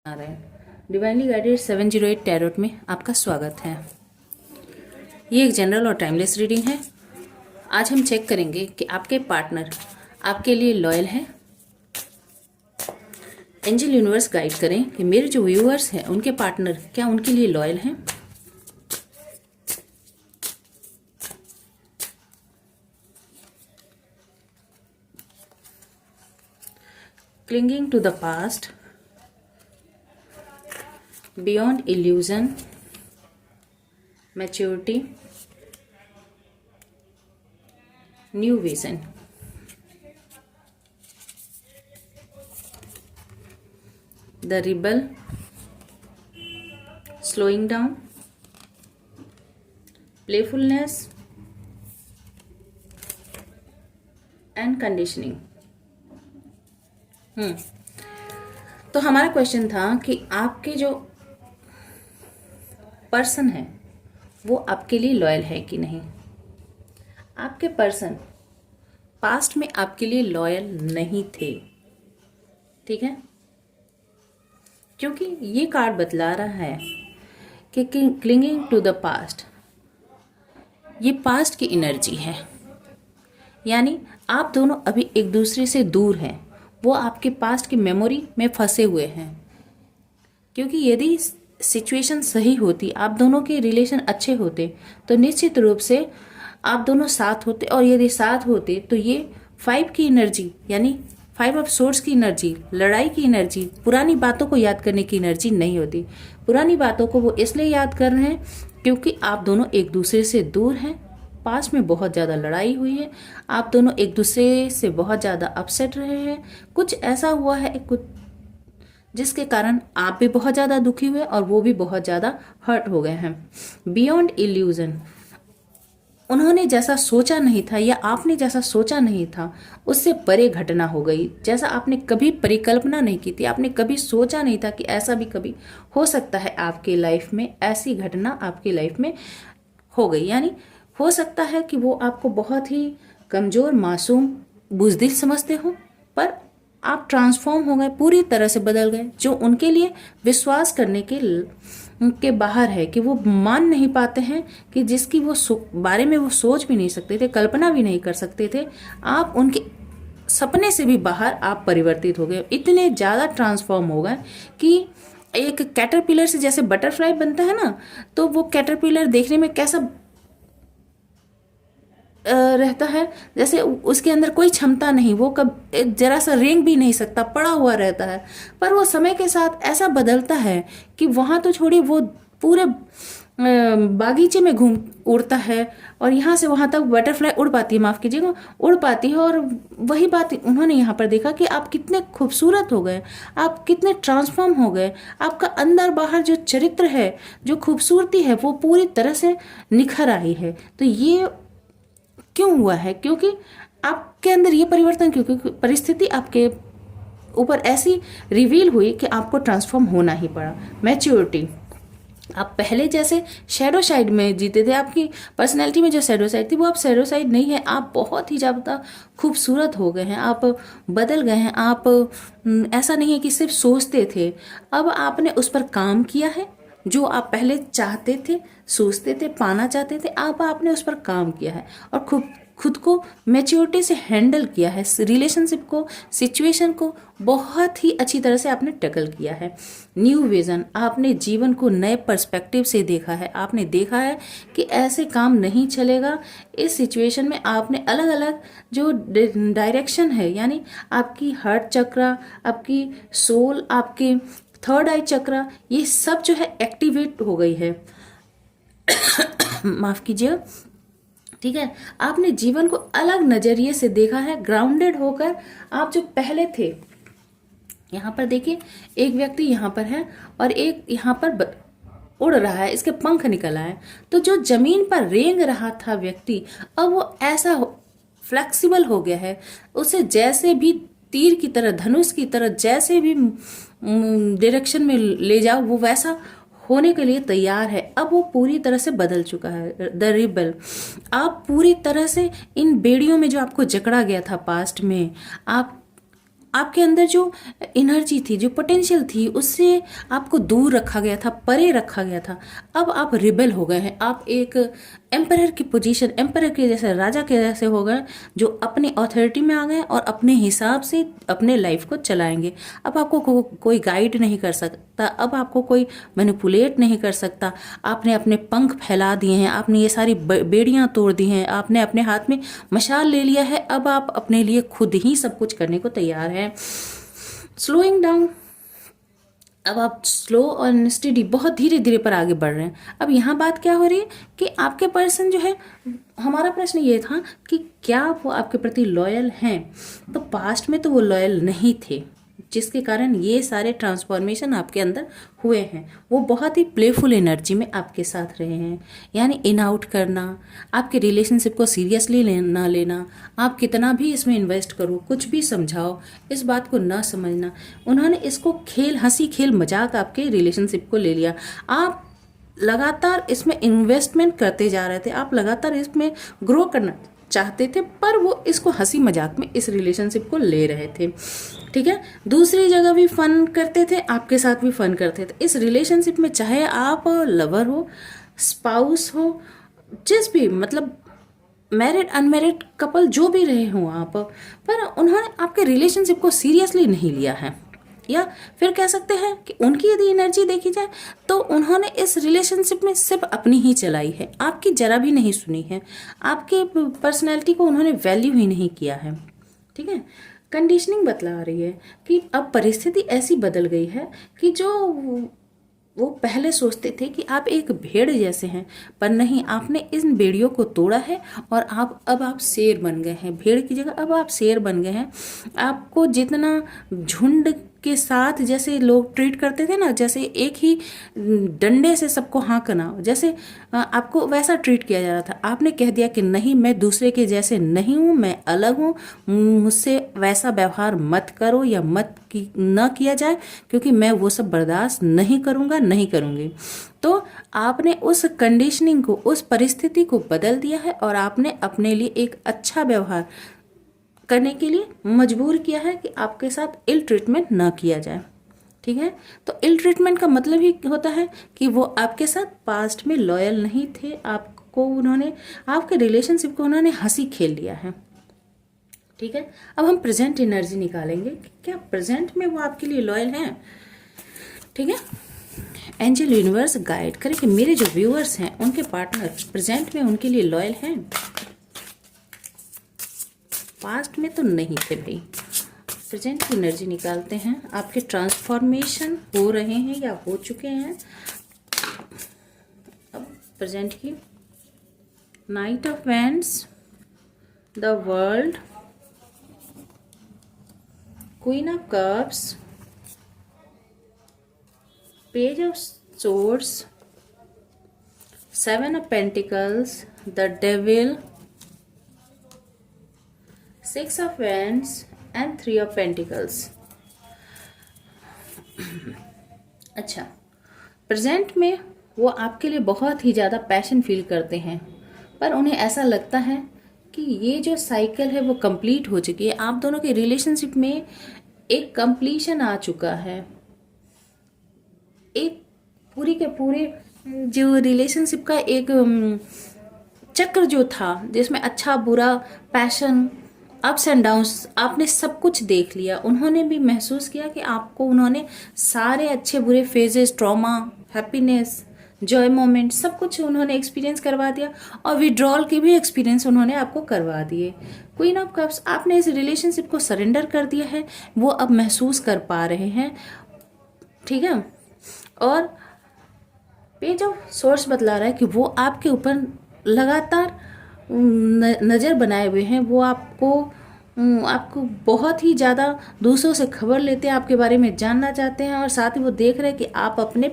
आ रहे हैं divinely guided 708 tarot में आपका स्वागत है। ये एक जनरल और टाइमलेस रीडिंग है। आज हम चेक करेंगे कि आपके पार्टनर आपके लिए लॉयल है। एंजल यूनिवर्स गाइड करें कि मेरे जो व्यूअर्स हैं उनके पार्टनर क्या उनके लिए लॉयल हैं। Clinging to the past, beyond illusion, maturity, new vision. The rebel, slowing down, playfulness and conditioning. तो हमारा क्वेश्चन था कि आपके जो पर्सन है वो आपके लिए लॉयल है कि नहीं। आपके पर्सन पास्ट में आपके लिए लॉयल नहीं थे, ठीक है, क्योंकि ये कार्ड बतला रहा है कि क्लिंगिंग टू द पास्ट, ये पास्ट की एनर्जी है। यानी आप दोनों अभी एक दूसरे से दूर हैं, वो आपके पास्ट की मेमोरी में फंसे हुए हैं। क्योंकि यदि सिचुएशन सही होती, आप दोनों के रिलेशन अच्छे होते, तो निश्चित रूप से आप दोनों साथ होते। और यदि साथ होते तो ये 5 की एनर्जी, यानी 5 ऑफ सोर्ड्स की एनर्जी, लड़ाई की एनर्जी, पुरानी बातों को याद करने की एनर्जी नहीं होती। पुरानी बातों को वो इसलिए याद कर रहे हैं क्योंकि आप दोनों एक दूसरे से दूर हैं। पास में बहुत ज़्यादा लड़ाई हुई है, आप दोनों एक दूसरे से बहुत ज़्यादा अपसेट रहे हैं। कुछ ऐसा हुआ है कुछ जिसके कारण आप भी बहुत ज़्यादा दुखी हुए और वो भी बहुत ज़्यादा हर्ट हो गए हैं। बियॉन्ड इल्यूजन, उन्होंने जैसा सोचा नहीं था या आपने जैसा सोचा नहीं था उससे परे घटना हो गई। जैसा आपने कभी परिकल्पना नहीं की थी, आपने कभी सोचा नहीं था कि ऐसा भी कभी हो सकता है आपके लाइफ में, ऐसी घटना आपकी लाइफ में हो गई। यानी हो सकता है कि वो आपको बहुत ही कमज़ोर, मासूम, बुज़दिल समझते हो, पर आप ट्रांसफॉर्म हो गए, पूरी तरह से बदल गए। जो उनके लिए विश्वास करने के बाहर है, कि वो मान नहीं पाते हैं, कि जिसकी वो बारे में वो सोच भी नहीं सकते थे, कल्पना भी नहीं कर सकते थे, आप उनके सपने से भी बाहर आप परिवर्तित हो गए। इतने ज़्यादा ट्रांसफॉर्म हो गए कि एक कैटरपिलर से जैसे बटरफ्लाई बनता है ना, तो वो कैटरपिलर देखने में कैसा रहता है, जैसे उसके अंदर कोई क्षमता नहीं, वो कब जरा सा रेंग भी नहीं सकता, पड़ा हुआ रहता है। पर वो समय के साथ ऐसा बदलता है कि वहाँ तो छोड़ी, वो पूरे बागीचे में घूम उड़ता है और यहाँ से वहाँ तक बटरफ्लाई उड़ पाती है, माफ़ कीजिएगा, उड़ पाती है। और वही बात उन्होंने यहाँ पर देखा कि आप कितने खूबसूरत हो गए, आप कितने ट्रांसफॉर्म हो गए, आपका अंदर बाहर जो चरित्र है, जो खूबसूरती है, वो पूरी तरह से निखर आई है। तो ये क्यों हुआ है? क्योंकि आपके अंदर ये परिवर्तन, क्योंकि परिस्थिति आपके ऊपर ऐसी रिवील हुई कि आपको ट्रांसफॉर्म होना ही पड़ा। मैच्योरिटी, आप पहले जैसे शैडो साइड में जीते थे, आपकी पर्सनैलिटी में जो शैडो साइड थी वो अब शैडो साइड नहीं है। आप बहुत ही ज़्यादा खूबसूरत हो गए हैं, आप बदल गए हैं। आप ऐसा नहीं है कि सिर्फ सोचते थे, अब आपने उस पर काम किया है। जो आप पहले चाहते थे, सोचते थे, पाना चाहते थे, अब आपने उस पर काम किया है और खुद को मैच्योरिटी से हैंडल किया है। रिलेशनशिप को, सिचुएशन को बहुत ही अच्छी तरह से आपने टैकल किया है। न्यू विजन, आपने जीवन को नए पर्सपेक्टिव से देखा है। आपने देखा है कि ऐसे काम नहीं चलेगा। इस सिचुएशन में आपने अलग अलग जो डायरेक्शन है, यानी आपकी हार्ट चक्र, आपकी सोल, आपके थर्ड आई चक्र, ये सब जो है एक्टिवेट हो गई है। माफ कीजिएगा, ठीक है। आपने जीवन को अलग नजरिए से देखा है, ग्राउंडेड होकर। आप जो पहले थे, यहाँ पर देखिए, एक व्यक्ति यहाँ पर है और एक यहाँ पर उड़ रहा है, इसके पंख निकल आए। तो जो जमीन पर रेंग रहा था व्यक्ति, अब वो ऐसा फ्लेक्सिबल हो गया है, उसे जैसे भी तीर की तरह, धनुष की तरह, जैसे भी डायरेक्शन में ले जाओ, वो वैसा होने के लिए तैयार है। अब वो पूरी तरह से बदल चुका है। द रिबल, आप पूरी तरह से इन बेड़ियों में जो आपको जकड़ा गया था पास्ट में, आप आपके अंदर जो एनर्जी थी, जो पोटेंशियल थी, उससे आपको दूर रखा गया था, परे रखा गया था। अब आप रिबेल हो गए हैं, आप एक एम्परर की पोजीशन, एम्परर के जैसे, राजा के जैसे हो गए, जो अपनी अथॉरिटी में आ गए और अपने हिसाब से अपने लाइफ को चलाएंगे। अब आपको कोई गाइड नहीं कर सकता, अब आपको कोई मैनिपुलेट नहीं कर सकता। आपने अपने पंख फैला दिए हैं, आपने ये सारी बेड़ियां तोड़ दी हैं, आपने अपने हाथ में मशाल ले लिया है। अब आप अपने लिए खुद ही सब कुछ करने को तैयार हैं। स्लोइंग डाउन, अब आप स्लो और स्टेडी, बहुत धीरे धीरे पर आगे बढ़ रहे हैं। अब यहाँ बात क्या हो रही है कि आपके पर्सन जो है, हमारा प्रश्न ये था कि क्या वो आपके प्रति लॉयल हैं। तो पास्ट में तो वो लॉयल नहीं थे, जिसके कारण ये सारे ट्रांसफॉर्मेशन आपके अंदर हुए हैं। वो बहुत ही प्लेफुल एनर्जी में आपके साथ रहे हैं, यानी इन आउट करना, आपके रिलेशनशिप को सीरियसली ना लेना, आप कितना भी इसमें इन्वेस्ट करो, कुछ भी समझाओ, इस बात को ना समझना। उन्होंने इसको खेल, हंसी खेल मजाक आपके रिलेशनशिप को ले लिया। आप लगातार इसमें इन्वेस्टमेंट करते जा रहे थे, आप लगातार इसमें ग्रो करना चाहते थे, पर वो इसको हंसी मजाक में इस रिलेशनशिप को ले रहे थे। ठीक है, दूसरी जगह भी फन करते थे, आपके साथ भी फन करते थे। इस रिलेशनशिप में चाहे आप लवर हो, स्पाउस हो, जिस भी, मतलब मैरिड अनमैरिड कपल जो भी रहे हों आप, पर उन्होंने आपके रिलेशनशिप को सीरियसली नहीं लिया है। या फिर कह सकते हैं कि उनकी यदि एनर्जी देखी जाए तो उन्होंने इस रिलेशनशिप में सिर्फ अपनी ही चलाई है, आपकी जरा भी नहीं सुनी है, आपके पर्सनैलिटी को उन्होंने वैल्यू ही नहीं किया है। ठीक है, कंडीशनिंग बतला रही है कि अब परिस्थिति ऐसी बदल गई है कि जो वो पहले सोचते थे कि आप एक भेड़ जैसे हैं, पर नहीं, आपने इन भेड़ियों को तोड़ा है और अब आप शेर बन गए हैं। भेड़ की जगह अब आप शेर बन गए हैं। आपको जितना झुंड के साथ जैसे लोग ट्रीट करते थे ना, जैसे एक ही डंडे से सबको हाँकना, जैसे आपको वैसा ट्रीट किया जा रहा था। आपने कह दिया कि नहीं, मैं दूसरे के जैसे नहीं हूँ, मैं अलग हूँ, मुझसे वैसा व्यवहार मत करो या न किया जाए, क्योंकि मैं वो सब बर्दाश्त नहीं करूँगा, नहीं करूँगी। तो आपने उस कंडीशनिंग को, उस परिस्थिति को बदल दिया है और आपने अपने लिए एक अच्छा व्यवहार करने के लिए मजबूर किया है कि आपके साथ इल ट्रीटमेंट ना किया जाए। ठीक है, तो इल ट्रीटमेंट का मतलब ही होता है कि वो आपके साथ पास्ट में लॉयल नहीं थे, आपको उन्होंने, आपके रिलेशनशिप को उन्होंने हंसी खेल लिया है। ठीक है, अब हम प्रेजेंट एनर्जी निकालेंगे कि क्या प्रेजेंट में वो आपके लिए लॉयल हैं। ठीक है, एंजल यूनिवर्स गाइड करें कि मेरे जो व्यूअर्स हैं उनके पार्टनर प्रेजेंट में उनके लिए लॉयल हैं। पास्ट में तो नहीं थे भाई। प्रेजेंट की एनर्जी निकालते हैं। आपके ट्रांसफॉर्मेशन हो रहे हैं या हो चुके हैं। अब प्रेजेंट की night of wands, the world, queen of cups, page of swords, seven of pentacles, the devil, six of wands and three of pentacles. अच्छा, प्रेजेंट में वो आपके लिए बहुत ही ज़्यादा पैशन फील करते हैं, पर उन्हें ऐसा लगता है कि ये जो साइकिल है वो कंप्लीट हो चुकी है। आप दोनों के रिलेशनशिप में एक कंप्लीशन आ चुका है। एक पूरी के पूरे जो रिलेशनशिप का एक चक्र जो था, जिसमें अच्छा बुरा, पैशन, अप्स एंड डाउन्स, आपने सब कुछ देख लिया। उन्होंने भी महसूस किया कि आपको उन्होंने सारे अच्छे बुरे phases, trauma, happiness, Joy moment, सब कुछ उन्होंने एक्सपीरियंस करवा दिया और विड्रॉल के भी एक्सपीरियंस उन्होंने आपको करवा दिए। क्वीन ऑफ कप्स, आपने इस रिलेशनशिप को सरेंडर कर दिया है, वो अब महसूस कर पा रहे हैं। ठीक है, और पेज ऑफ सोर्स बतला रहा है कि वो आपके ऊपर लगातार नज़र बनाए हुए हैं। वो आपको बहुत ही ज़्यादा दूसरों से खबर लेते हैं, आपके बारे में जानना चाहते हैं, और साथ ही वो देख रहे हैं कि आप अपने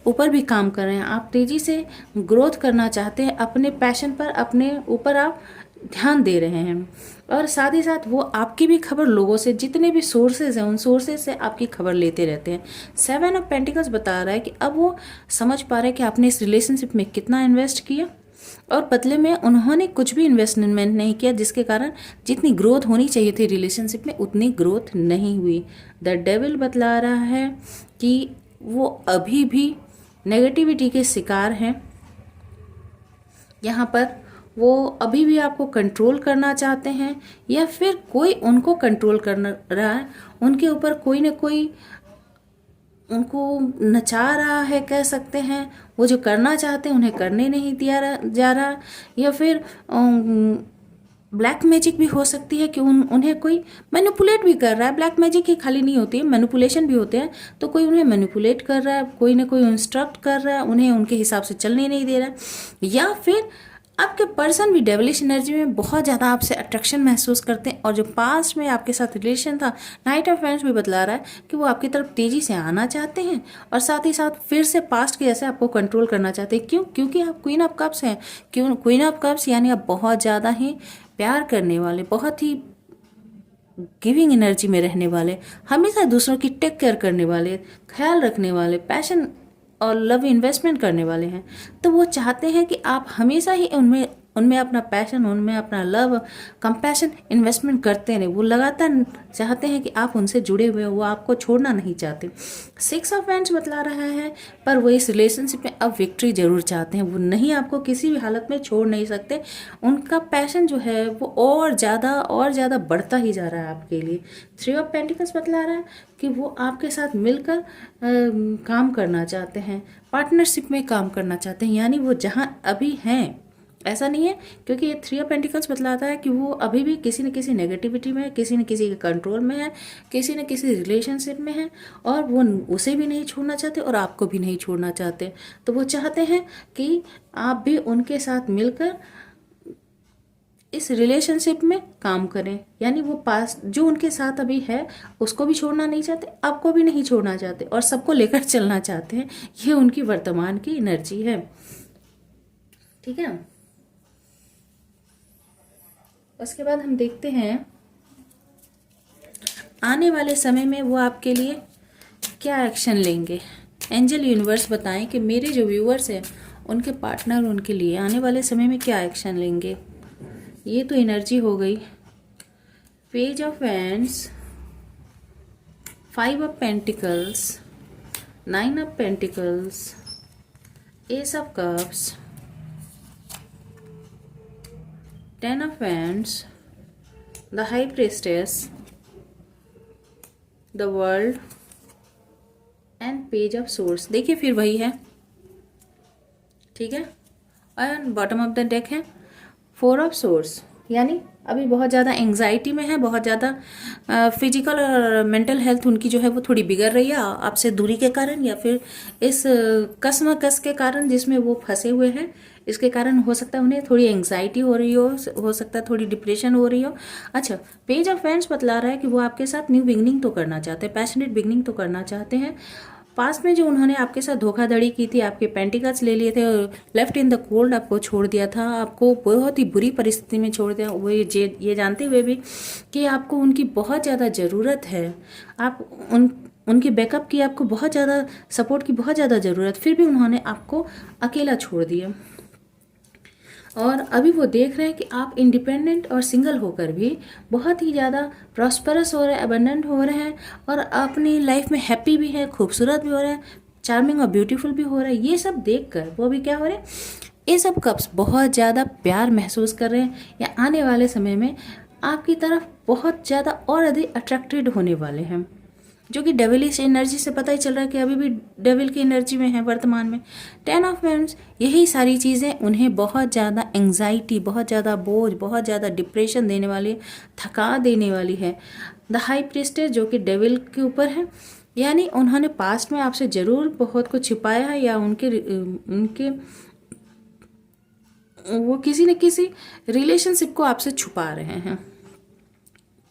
ऊपर भी काम कर रहे हैं। आप तेज़ी से ग्रोथ करना चाहते हैं, अपने पैशन पर, अपने ऊपर आप ध्यान दे रहे हैं, और साथ ही साथ वो आपकी भी खबर लोगों से, जितने भी सोर्सेज हैं उन सोर्सेज से आपकी खबर लेते रहते हैं। सेवन ऑफ पेंटिकल्स बता रहा है कि अब वो समझ पा रहे हैं कि आपने इस रिलेशनशिप में कितना इन्वेस्ट किया, और बदले में उन्होंने कुछ भी इन्वेस्टमेंट नहीं किया, जिसके कारण जितनी ग्रोथ होनी चाहिए थी रिलेशनशिप में उतनी ग्रोथ नहीं हुई। द डेविल बतला रहा है कि वो अभी भी नेगेटिविटी के शिकार हैं। यहाँ पर वो अभी भी आपको कंट्रोल करना चाहते हैं, या फिर कोई उनको कंट्रोल कर रहा है, उनके ऊपर कोई ना कोई उनको नचा रहा है, कह सकते हैं। वो जो करना चाहते हैं उन्हें करने नहीं दिया जा रहा, या फिर ब्लैक मैजिक भी हो सकती है कि उन्हें कोई मैनिपुलेट भी कर रहा है। ब्लैक मैजिक ही खाली नहीं होती है, मैनिपुलेशन भी होते हैं। तो कोई उन्हें मैनिपुलेट कर रहा है, कोई ना कोई इंस्ट्रक्ट कर रहा है, उन्हें उनके हिसाब से चलने नहीं दे रहा है। या फिर आपके पर्सन भी डेविलिश एनर्जी में बहुत ज़्यादा आपसे अट्रैक्शन महसूस करते हैं, और जो पास्ट में आपके साथ रिलेशन था, नाइट ऑफ फ्रेंड्स भी बतला रहा है कि वो आपकी तरफ तेज़ी से आना चाहते हैं, और साथ ही साथ फिर से पास्ट के जैसे आपको कंट्रोल करना चाहते हैं। क्यों? क्योंकि आप क्वीन ऑफ कप्स हैं। क्यों क्वीन ऑफ कप्स? यानी आप बहुत ज़्यादा ही प्यार करने वाले, बहुत ही गिविंग एनर्जी में रहने वाले, हमेशा दूसरों की टेक केयर करने वाले, ख्याल रखने वाले, पैशन और लव इन्वेस्टमेंट करने वाले हैं। तो वो चाहते हैं कि आप हमेशा ही उनमें उनमें अपना पैशन, उनमें अपना लव, कंपैशन इन्वेस्टमेंट करते रहें। वो लगातार चाहते हैं कि आप उनसे जुड़े हुए हो, वो आपको छोड़ना नहीं चाहते। 6 ऑफ वैंड्स बतला रहा है, पर वो इस रिलेशनशिप में अब विक्ट्री जरूर चाहते हैं। वो नहीं, आपको किसी भी हालत में छोड़ नहीं सकते। उनका पैशन जो है वो और ज़्यादा बढ़ता ही जा रहा है आपके लिए। 3 ऑफ पेंटिकल्स बतला रहा है कि वो आपके साथ मिलकर काम करना चाहते हैं, पार्टनरशिप में काम करना चाहते हैं। यानी वो जहाँ अभी हैं, ऐसा नहीं है, क्योंकि ये 3 ऑफ पेंटिकल्स बतलाता है कि वो अभी भी किसी न किसी नेगेटिविटी में है, किसी न किसी के कंट्रोल में है, किसी न किसी रिलेशनशिप में है, और वो उसे भी नहीं छोड़ना चाहते और आपको भी नहीं छोड़ना चाहते। तो वो चाहते हैं कि आप भी उनके साथ मिलकर इस रिलेशनशिप में काम करें। यानी वो पास जो उनके साथ अभी है उसको भी छोड़ना नहीं चाहते, आपको भी नहीं छोड़ना चाहते, और सबको लेकर चलना चाहते हैं। ये उनकी वर्तमान की एनर्जी है। ठीक है, उसके बाद हम देखते हैं आने वाले समय में वो आपके लिए क्या एक्शन लेंगे। एंजल यूनिवर्स बताएं कि मेरे जो व्यूअर्स हैं उनके पार्टनर उनके लिए आने वाले समय में क्या एक्शन लेंगे। ये तो एनर्जी हो गई। Page of wands, 5 of pentacles, 9 of pentacles, S of cups, 10 of wands, the high priestess, the world and page of swords। देखिए फिर वही है, ठीक है। और बॉटम ऑफ द डेक है 4 of swords, यानी अभी बहुत ज़्यादा एंग्जाइटी में है, बहुत ज़्यादा फिजिकल और मेंटल हेल्थ उनकी जो है वो थोड़ी बिगड़ रही है आपसे दूरी के कारण, या फिर इस कसमकस के कारण जिसमें वो फंसे हुए हैं। इसके कारण हो सकता है उन्हें थोड़ी एंग्जाइटी हो रही हो सकता है थोड़ी डिप्रेशन हो रही हो। अच्छा, पेज ऑफ वैंड्स बतला रहा है कि वो आपके साथ न्यू बिगनिंग तो करना चाहते हैं, पैशनेट बिगनिंग तो करना चाहते हैं। पास्ट में जो उन्होंने आपके साथ धोखाधड़ी की थी, आपके पेंटिकल्स ले लिए थे, लेफ्ट इन द कोल्ड आपको छोड़ दिया था, आपको बहुत ही बुरी परिस्थिति में छोड़ दिया, वो ये जानते हुए भी कि आपको उनकी बहुत ज़्यादा ज़रूरत है, आप उनके बैकअप की आपको बहुत ज़्यादा सपोर्ट की बहुत ज़्यादा ज़रूरत, फिर भी उन्होंने आपको अकेला छोड़ दिया। और अभी वो देख रहे हैं कि आप इंडिपेंडेंट और सिंगल होकर भी बहुत ही ज़्यादा प्रॉस्परस हो रहे हैं, अबंडेंट हो रहे हैं, और अपनी लाइफ में हैप्पी भी है, खूबसूरत भी हो रहे हैं, चार्मिंग और ब्यूटीफुल भी हो रहा है। ये सब देखकर वो अभी क्या हो रहे हैं, ये सब कप्स बहुत ज़्यादा प्यार महसूस कर रहे हैं, या आने वाले समय में आपकी तरफ बहुत ज़्यादा और अधिक अट्रैक्टेड होने वाले हैं, जो कि डेविलिश एनर्जी से पता ही चल रहा है कि अभी भी डेविल की एनर्जी में है वर्तमान में। 10 ऑफ वैंड्स, यही सारी चीज़ें उन्हें बहुत ज़्यादा एंग्जाइटी, बहुत ज़्यादा बोझ, बहुत ज़्यादा डिप्रेशन देने वाली, थका देने वाली है। द हाई प्रीस्टेस जो कि डेविल के ऊपर है, यानी उन्होंने पास्ट में आपसे ज़रूर बहुत कुछ छिपाया है, या उनके वो किसी न किसी रिलेशनशिप को आपसे छुपा रहे हैं।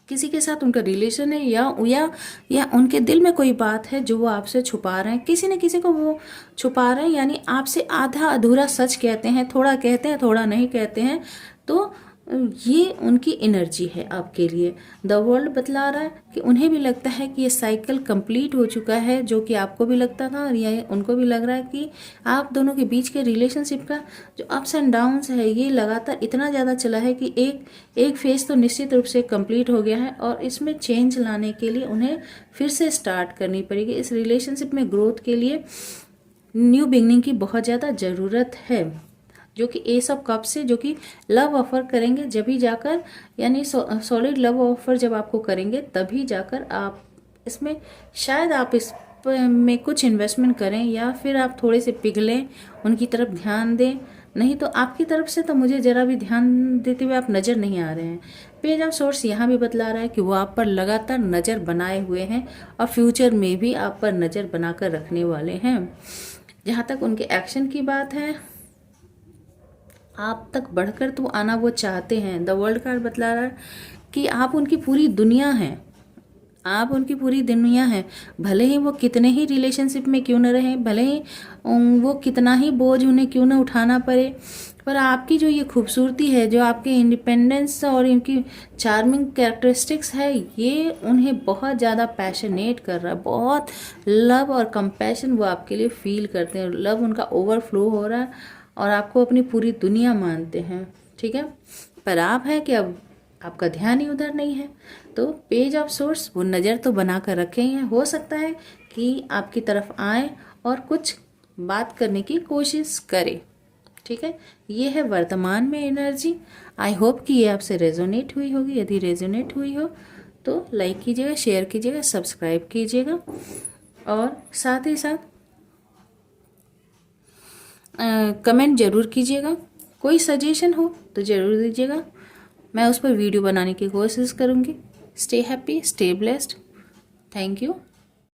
किसी के साथ उनका रिलेशन है, या उनके दिल में कोई बात है जो वो आपसे छुपा रहे हैं, किसी न किसी को वो छुपा रहे हैं। यानी आपसे आधा अधूरा सच कहते हैं, थोड़ा नहीं कहते हैं। तो ये उनकी एनर्जी है आपके लिए। द वर्ल्ड बतला रहा है कि उन्हें भी लगता है कि ये साइकिल कंप्लीट हो चुका है, जो कि आपको भी लगता था, और ये उनको भी लग रहा है कि आप दोनों के बीच के रिलेशनशिप का जो अप्स एंड डाउन्स है ये लगातार इतना ज़्यादा चला है कि एक फेज तो निश्चित रूप से कंप्लीट हो गया है, और इसमें चेंज लाने के लिए उन्हें फिर से स्टार्ट करनी पड़ेगी। इस रिलेशनशिप में ग्रोथ के लिए न्यू बिगनिंग की बहुत ज़्यादा ज़रूरत है, जो कि एस ऑफ कप से, जो कि लव ऑफर करेंगे जब ही जाकर, यानी सॉलिड लव ऑफर जब आपको करेंगे तभी जाकर आप इसमें, शायद आप इस में कुछ इन्वेस्टमेंट करें, या फिर आप थोड़े से पिघलें, उनकी तरफ ध्यान दें। नहीं तो आपकी तरफ से तो मुझे ज़रा भी ध्यान देते हुए आप नज़र नहीं आ रहे हैं। पेज ऑफ सोर्स यहाँ भी बतला रहा है कि वो आप पर लगातार नज़र बनाए हुए हैं, और फ्यूचर में भी आप पर नज़र बनाकर रखने वाले हैं। जहाँ तक उनके एक्शन की बात है, आप तक बढ़कर तो आना वो चाहते हैं। द वर्ल्ड कार्ड बतला रहा है कि आप उनकी पूरी दुनिया हैं, आप उनकी पूरी दुनिया हैं। भले ही वो कितने ही रिलेशनशिप में क्यों न रहें, भले ही वो कितना ही बोझ उन्हें क्यों न उठाना पड़े, पर आपकी जो ये खूबसूरती है, जो आपके इंडिपेंडेंस और इनकी चार्मिंग कैरेक्टरिस्टिक्स है, ये उन्हें बहुत ज़्यादा पैशनेट कर रहा है। बहुत लव और कंपैशन वो आपके लिए फील करते हैं, लव उनका ओवरफ्लो हो रहा है, और आपको अपनी पूरी दुनिया मानते हैं। ठीक है, पर आप हैं कि अब आपका ध्यान ही उधर नहीं है। तो पेज ऑफ सोर्स वो नज़र तो बना कर रखे हैं, हो सकता है कि आपकी तरफ आए और कुछ बात करने की कोशिश करें। ठीक है, ये है वर्तमान में एनर्जी। आई होप कि ये आपसे रेजोनेट हुई होगी। यदि रेजोनेट हुई हो तो लाइक कीजिएगा, शेयर कीजिएगा, सब्सक्राइब कीजिएगा, और साथ ही साथ कमेंट ज़रूर कीजिएगा। कोई सजेशन हो तो ज़रूर दीजिएगा, मैं उस पर वीडियो बनाने की कोशिश करूँगी। Stay happy, stay blessed. Thank you.